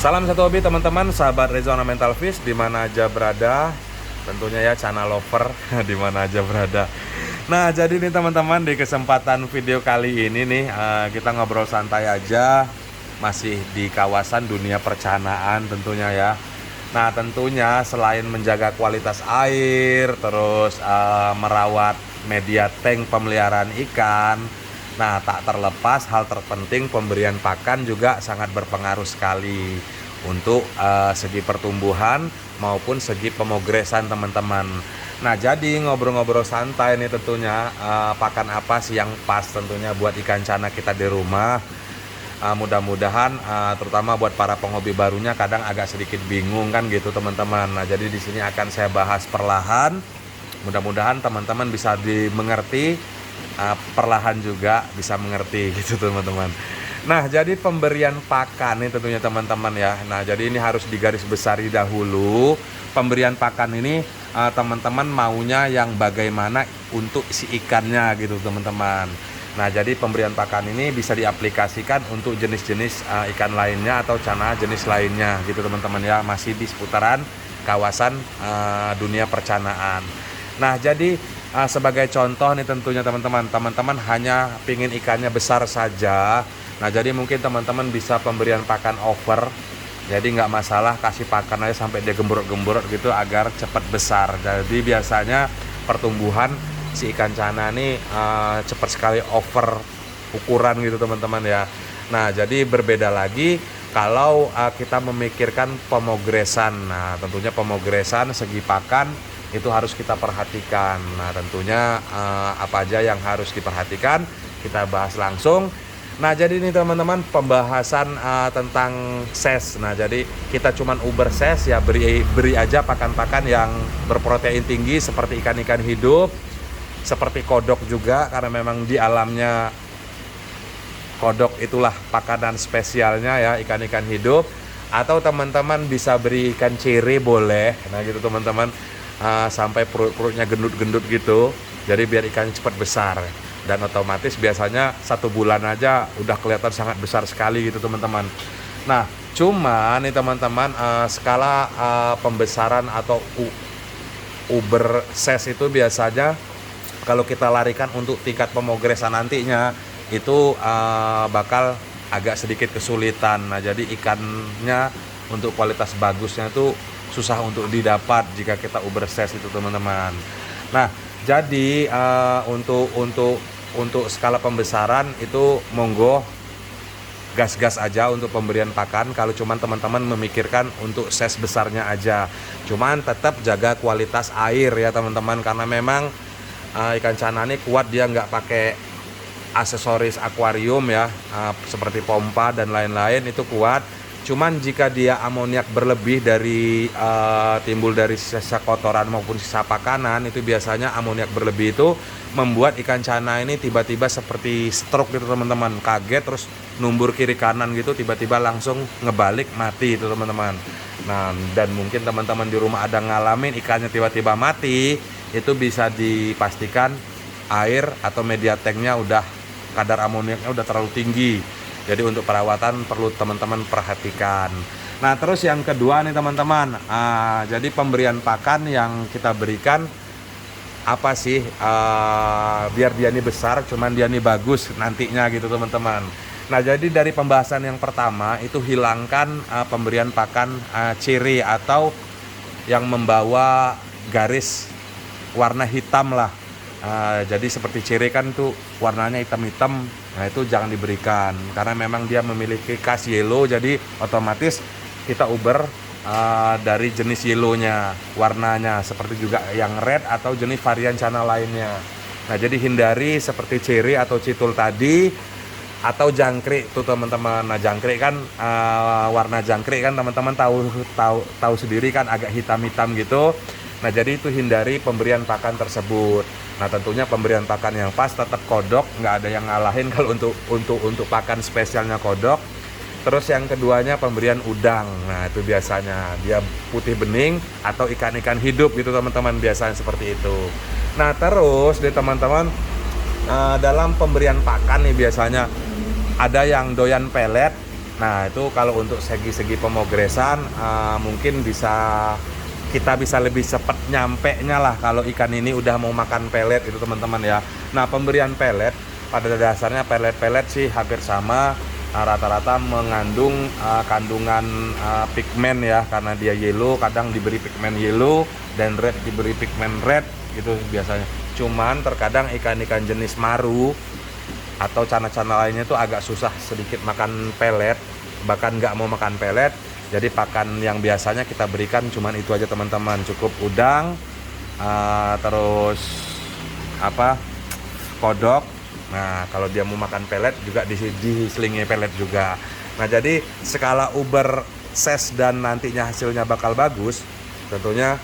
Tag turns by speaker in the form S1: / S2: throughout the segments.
S1: Salam satu hobi teman-teman, sahabat Reza Ornamental Fish di mana aja berada. Tentunya ya channel lover di mana aja berada. Nah, jadi nih teman-teman, di kesempatan video kali ini nih kita ngobrol santai aja, masih di kawasan dunia percanaan tentunya ya. Nah, tentunya selain menjaga kualitas air, terus merawat media tank pemeliharaan ikan. Nah, tak terlepas hal terpenting pemberian pakan juga sangat berpengaruh sekali untuk segi pertumbuhan maupun segi pemogresan teman-teman. Nah, jadi ngobrol-ngobrol santai nih tentunya pakan apa sih yang pas tentunya buat ikan cana kita di rumah. Mudah-mudahan terutama buat para penghobi barunya kadang agak sedikit bingung kan gitu teman-teman. Nah, jadi di sini akan saya bahas perlahan. Mudah-mudahan teman-teman bisa dimengerti, perlahan juga bisa mengerti gitu teman-teman. Nah, jadi pemberian pakan ini tentunya teman-teman ya. Nah, jadi ini harus digarisbesari dahulu. Pemberian pakan ini teman-teman maunya yang bagaimana untuk si ikannya gitu teman-teman. Nah, jadi pemberian pakan ini bisa diaplikasikan untuk jenis-jenis ikan lainnya atau cana jenis lainnya gitu teman-teman ya. Masih di seputaran kawasan dunia percanaan. Nah, jadi sebagai contoh nih tentunya teman-teman hanya pingin ikannya besar saja. Nah, jadi mungkin teman-teman bisa pemberian pakan over. Jadi nggak masalah, kasih pakan aja sampai dia gemburut-gemburut gitu agar cepat besar. Jadi biasanya pertumbuhan si ikan cana ini cepat sekali over ukuran gitu teman-teman ya. Nah, jadi berbeda lagi kalau kita memikirkan pemogresan. Nah, tentunya pemogresan segi pakan itu harus kita perhatikan. Nah, tentunya apa aja yang harus diperhatikan kita bahas langsung. Nah, jadi ini teman-teman pembahasan tentang ses. Nah, jadi kita cuman uber ses ya, beri aja pakan-pakan yang berprotein tinggi seperti ikan-ikan hidup, seperti kodok juga karena memang di alamnya kodok itulah pakanan spesialnya ya, ikan-ikan hidup. Atau teman-teman bisa beri ikan cere boleh. Nah, gitu teman-teman. Sampai perutnya gendut-gendut gitu, jadi biar ikan cepat besar, dan otomatis biasanya 1 bulan aja udah kelihatan sangat besar sekali gitu teman-teman. Nah, cuma nih teman-teman skala pembesaran atau uber ses itu biasanya kalau kita larikan untuk tingkat pemogresan nantinya itu bakal agak sedikit kesulitan. Nah, jadi ikannya untuk kualitas bagusnya itu susah untuk didapat jika kita uber ses itu teman-teman. Nah, jadi untuk skala pembesaran itu monggo gas-gas aja untuk pemberian pakan kalau cuman teman-teman memikirkan untuk ses besarnya aja. Cuman tetap jaga kualitas air ya teman-teman, karena memang ikan cana ini kuat dia nggak pakai aksesoris akuarium ya, seperti pompa dan lain-lain itu kuat. Cuman jika dia amoniak berlebih dari timbul dari sisa kotoran maupun sisa pakanan, itu biasanya amoniak berlebih itu membuat ikan cana ini tiba-tiba seperti stroke gitu teman-teman, kaget terus numbur kiri kanan gitu, tiba-tiba langsung ngebalik mati itu teman-teman. Nah, dan mungkin teman-teman di rumah ada ngalamin ikannya tiba-tiba mati, itu bisa dipastikan air atau media tanknya udah kadar amoniaknya udah terlalu tinggi. Jadi untuk perawatan perlu teman-teman perhatikan. Nah, terus yang kedua nih teman-teman, jadi pemberian pakan yang kita berikan apa sih biar dia ini besar, cuman dia ini bagus nantinya gitu teman-teman. Nah, jadi dari pembahasan yang pertama itu hilangkan pemberian pakan ciri atau yang membawa garis warna hitam lah. Jadi seperti ciri kan tuh warnanya hitam-hitam. Nah, itu jangan diberikan karena memang dia memiliki khas yellow, jadi otomatis kita uber dari jenis yellownya, warnanya seperti juga yang red atau jenis varian cana lainnya. Nah, jadi hindari seperti ceri atau citul tadi atau jangkrik tuh teman-teman. Nah, jangkrik kan warna jangkrik kan teman-teman tahu sendiri kan agak hitam-hitam gitu. Nah, jadi itu hindari pemberian pakan tersebut. Nah, tentunya pemberian pakan yang pas tetap kodok, nggak ada yang ngalahin kalau untuk pakan spesialnya kodok. Terus yang keduanya pemberian udang. Nah, itu biasanya dia putih bening atau ikan-ikan hidup gitu teman-teman, biasanya seperti itu. Nah, terus deh teman-teman dalam pemberian pakan nih biasanya ada yang doyan pelet, Nah itu kalau untuk segi-segi pemogresan mungkin kita bisa lebih cepat nyampe nya lah kalau ikan ini udah mau makan pelet itu teman-teman ya. Nah pemberian pelet pada dasarnya pelet-pelet sih hampir sama, rata-rata mengandung kandungan pigmen ya, karena dia yellow kadang diberi pigmen yellow dan red diberi pigmen red gitu biasanya. Cuman terkadang ikan-ikan jenis maru atau cana-cana lainnya itu agak susah sedikit makan pelet, bahkan nggak mau makan pelet. Jadi pakan yang biasanya kita berikan cuman itu aja teman-teman, cukup udang, terus kodok. Nah kalau dia mau makan pelet juga diselingi pelet juga. Nah jadi skala Uber ses dan nantinya hasilnya bakal bagus, tentunya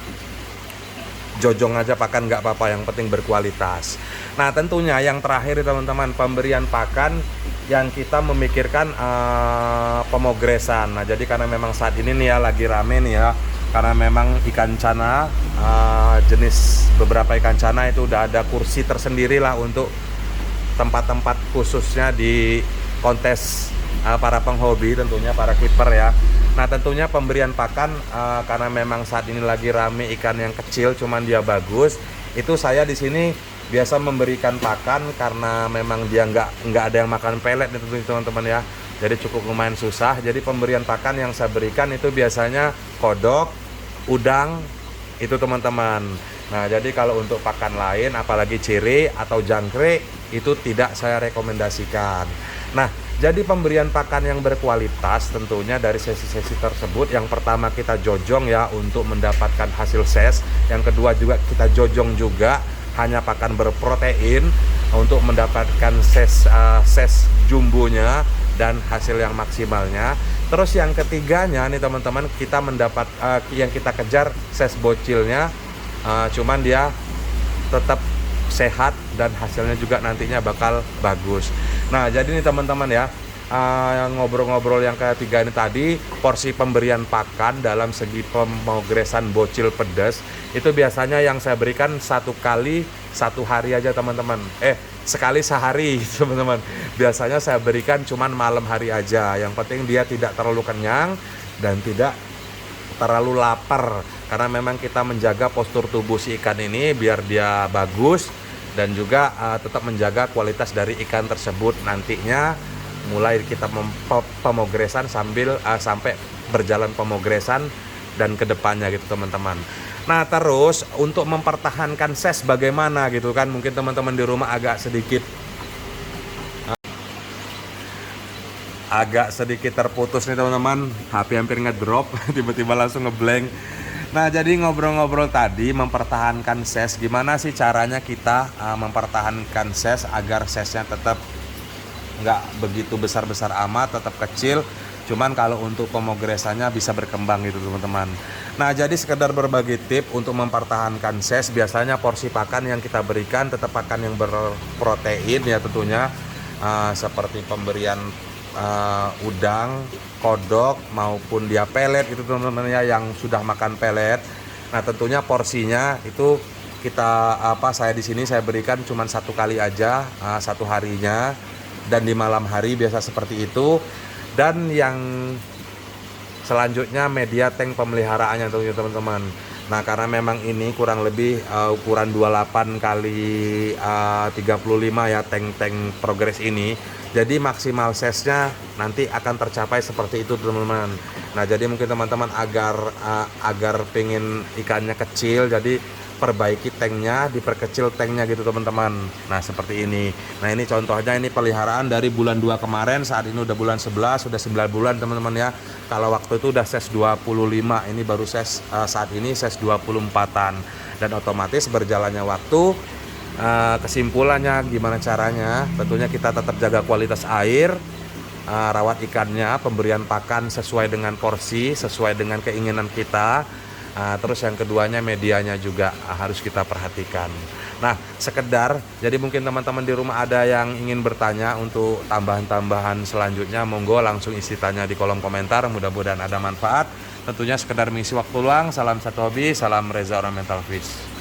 S1: jojong aja pakan nggak apa-apa, yang penting berkualitas. Nah tentunya yang terakhir teman-teman, pemberian pakan yang kita memikirkan pemogresan. Nah jadi karena memang saat ini nih ya lagi rame nih ya, karena memang ikan cana jenis beberapa ikan cana itu udah ada kursi tersendiri lah untuk tempat-tempat khususnya di kontes para penghobi, tentunya para keeper ya. Nah tentunya pemberian pakan karena memang saat ini lagi rame ikan yang kecil cuman dia bagus, itu saya di sini biasa memberikan pakan karena memang dia nggak ada yang makan pelet nih teman-teman ya. Jadi cukup lumayan susah. Jadi pemberian pakan yang saya berikan itu biasanya kodok, udang itu teman-teman. Nah jadi kalau untuk pakan lain apalagi cere atau jangkrik itu tidak saya rekomendasikan. Nah jadi pemberian pakan yang berkualitas tentunya dari sesi-sesi tersebut, yang pertama kita jojong ya untuk mendapatkan hasil ses, yang kedua juga kita jojong juga hanya pakan berprotein untuk mendapatkan ses jumbonya dan hasil yang maksimalnya. Terus yang ketiganya nih teman-teman, kita mendapat yang kita kejar ses bocilnya, cuman dia tetap sehat dan hasilnya juga nantinya bakal bagus. Nah jadi nih teman-teman ya, ngobrol-ngobrol yang ketiga ini tadi, porsi pemberian pakan dalam segi pemogresan bocil pedas itu biasanya yang saya berikan satu kali satu hari aja teman-teman, sekali sehari teman-teman. Biasanya saya berikan cuman malam hari aja, yang penting dia tidak terlalu kenyang dan tidak terlalu lapar, karena memang kita menjaga postur tubuh si ikan ini biar dia bagus dan juga tetap menjaga kualitas dari ikan tersebut nantinya, mulai kita pemogresan sampai berjalan pemogresan dan kedepannya gitu teman-teman. Nah terus untuk mempertahankan ses bagaimana gitu kan, mungkin teman-teman di rumah agak sedikit terputus nih teman-teman, HP hampir ngedrop tiba-tiba langsung ngeblank. Nah jadi ngobrol-ngobrol tadi mempertahankan ses, gimana sih caranya kita mempertahankan ses agar sesnya tetap nggak begitu besar-besar amat, tetap kecil, cuman kalau untuk pemogresannya bisa berkembang gitu teman-teman. Nah jadi sekedar berbagi tip untuk mempertahankan ses, biasanya porsi pakan yang kita berikan tetap pakan yang berprotein ya tentunya, seperti pemberian udang, kodok maupun dia pelet itu teman-teman ya, yang sudah makan pelet. Nah tentunya porsinya itu saya di sini saya berikan cuma satu kali aja, satu harinya, dan di malam hari biasa seperti itu. Dan yang selanjutnya media tank pemeliharaannya tentunya teman-teman. Nah karena memang ini kurang lebih ukuran 28 kali 35 ya tank progress ini. Jadi maksimal sesnya nanti akan tercapai seperti itu teman-teman. Nah jadi mungkin teman-teman agar pengen ikannya kecil, jadi perbaiki tanknya, diperkecil tanknya gitu teman-teman. Nah seperti ini. Nah ini contohnya, ini peliharaan dari bulan 2 kemarin, saat ini udah bulan 11, udah 9 bulan teman-teman ya. Kalau waktu itu udah ses 25, ini baru ses saat ini ses 24-an. Dan otomatis berjalannya waktu, kesimpulannya gimana caranya, tentunya kita tetap jaga kualitas air, rawat ikannya, pemberian pakan sesuai dengan porsi, sesuai dengan keinginan kita. Terus yang keduanya medianya juga harus kita perhatikan. Nah sekedar, jadi mungkin teman-teman di rumah ada yang ingin bertanya untuk tambahan-tambahan selanjutnya, monggo langsung isi tanya di kolom komentar, mudah-mudahan ada manfaat. Tentunya sekedar mengisi waktu luang. Salam satu hobi, salam Reza Ornamental Fish.